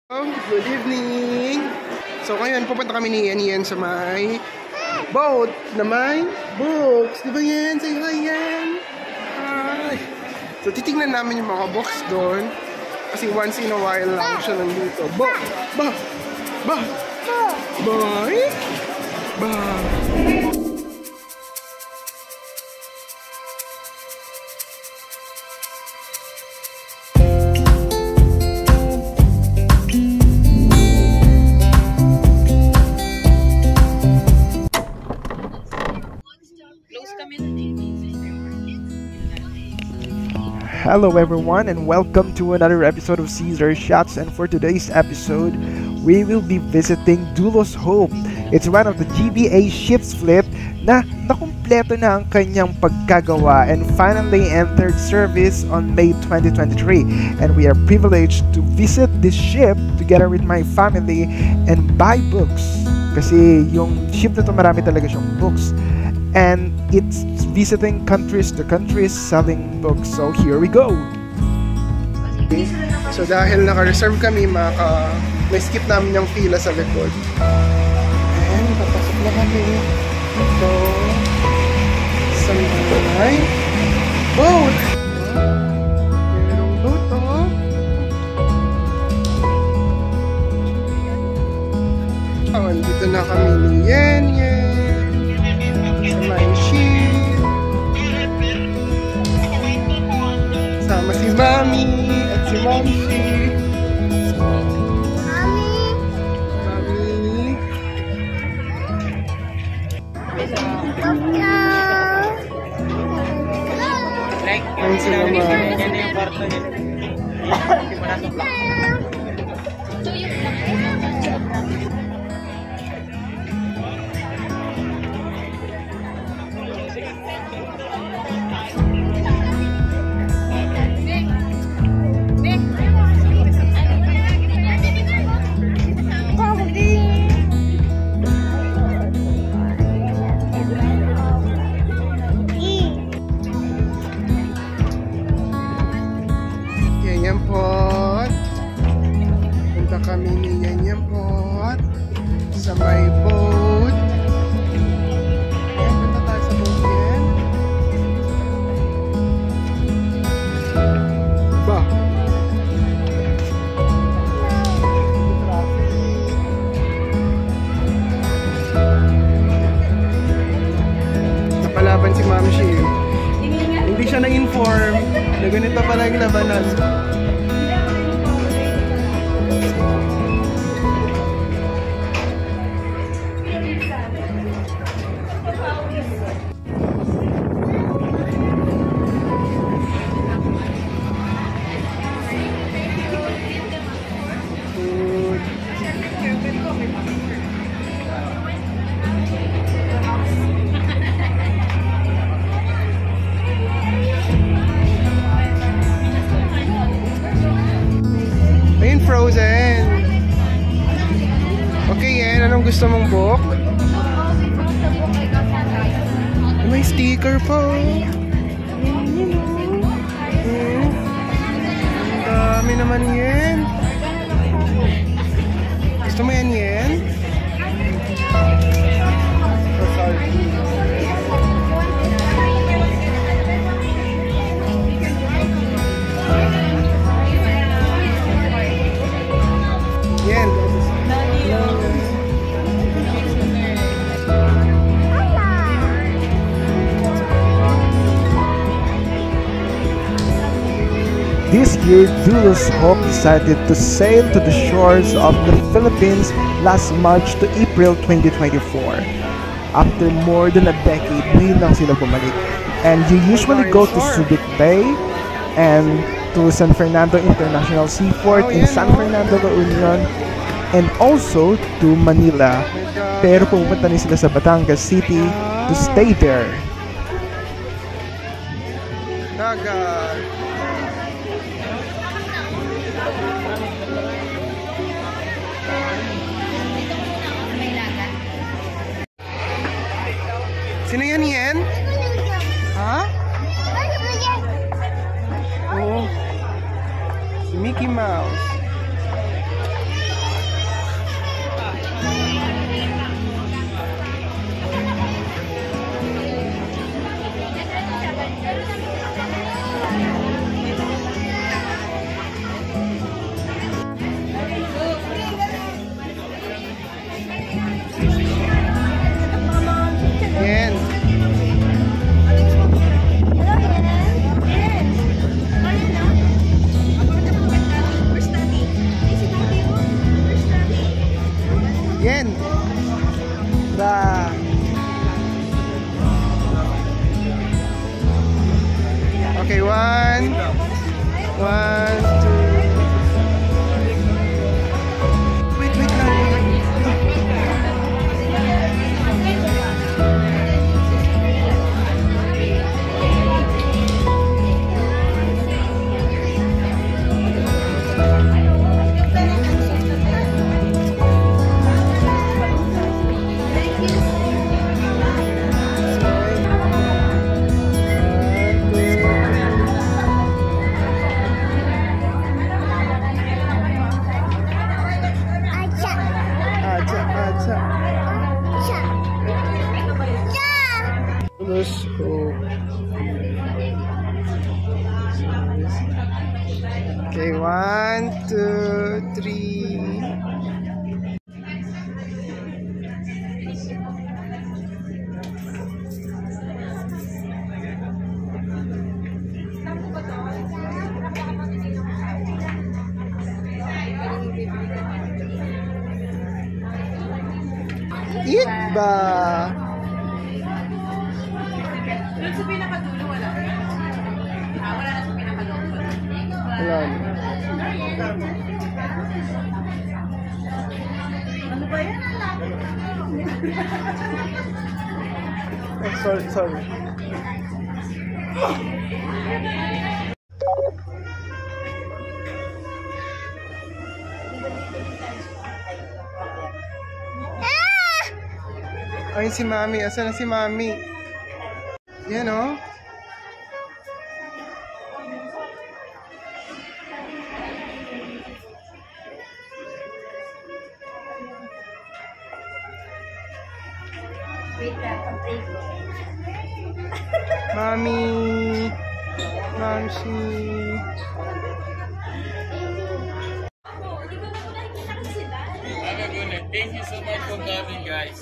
Good evening! So ngayon, pupunta kami ni Yan sa may boat na may books. Di ba yan? Say hi yan! Hi! So titignan namin yung mga books doon. Kasi once in a while lang siya nandito. Ba! Hello everyone and welcome to another episode of Caesar Shots, and for today's episode we will be visiting Doulos Hope. It's one of the GBA ships flip na nakumpleto na ang kanyang pagkagawa and finally entered service on May 2023, and we are privileged to visit this ship together with my family and buy books kasi yung ship na to marami talaga siyang books. And it's visiting countries to countries selling books. So here we go. So dahil naka-reserve kami, may skip namin yung fila sa likod. And papasok na kami dito sa may boat. Merong boat, oh. Oh, dito na kami ni Yan. Sama si Mami at si Momsi. Mami. Ang sila Mami. Punta kami ni Yan Pot sa may boat. Ayan, punta tayo sa boat yan. Ba? Napalaban si Ma'am Shi. Hindi siya na-inform na ganito pala yung labanan. Ayun, Frozen. Okay, yan. Anong gusto mong book? May sticker pa. Ang dami naman yan. Gusto mo yan yan? Oh, sorry. Yan. This year, Doulos Hope decided to sail to the shores of the Philippines last March to April 2024. After more than a decade, ngayon lang sila bumalik. And you usually go to Subic Bay and to San Fernando International Seaport in San Fernando, La Union, and also to Manila. Pero pupunta rin sila sa Batangas City to stay there. Dagat. Sino yan yan? Ha? Oo. Si Mickey Mouse. Ikba! Doon sa pinakadulo, wala. Wala na sa pinakadulo. Wala na. Ano ba yan? Oh, sorry. Ay, si Mami. Asan na si Mami? Yan, oh. Mami. Mamsi. Thank you so much for coming, guys.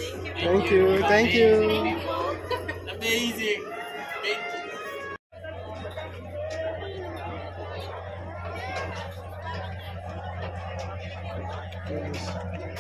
Thank you. Amazing. Thank you.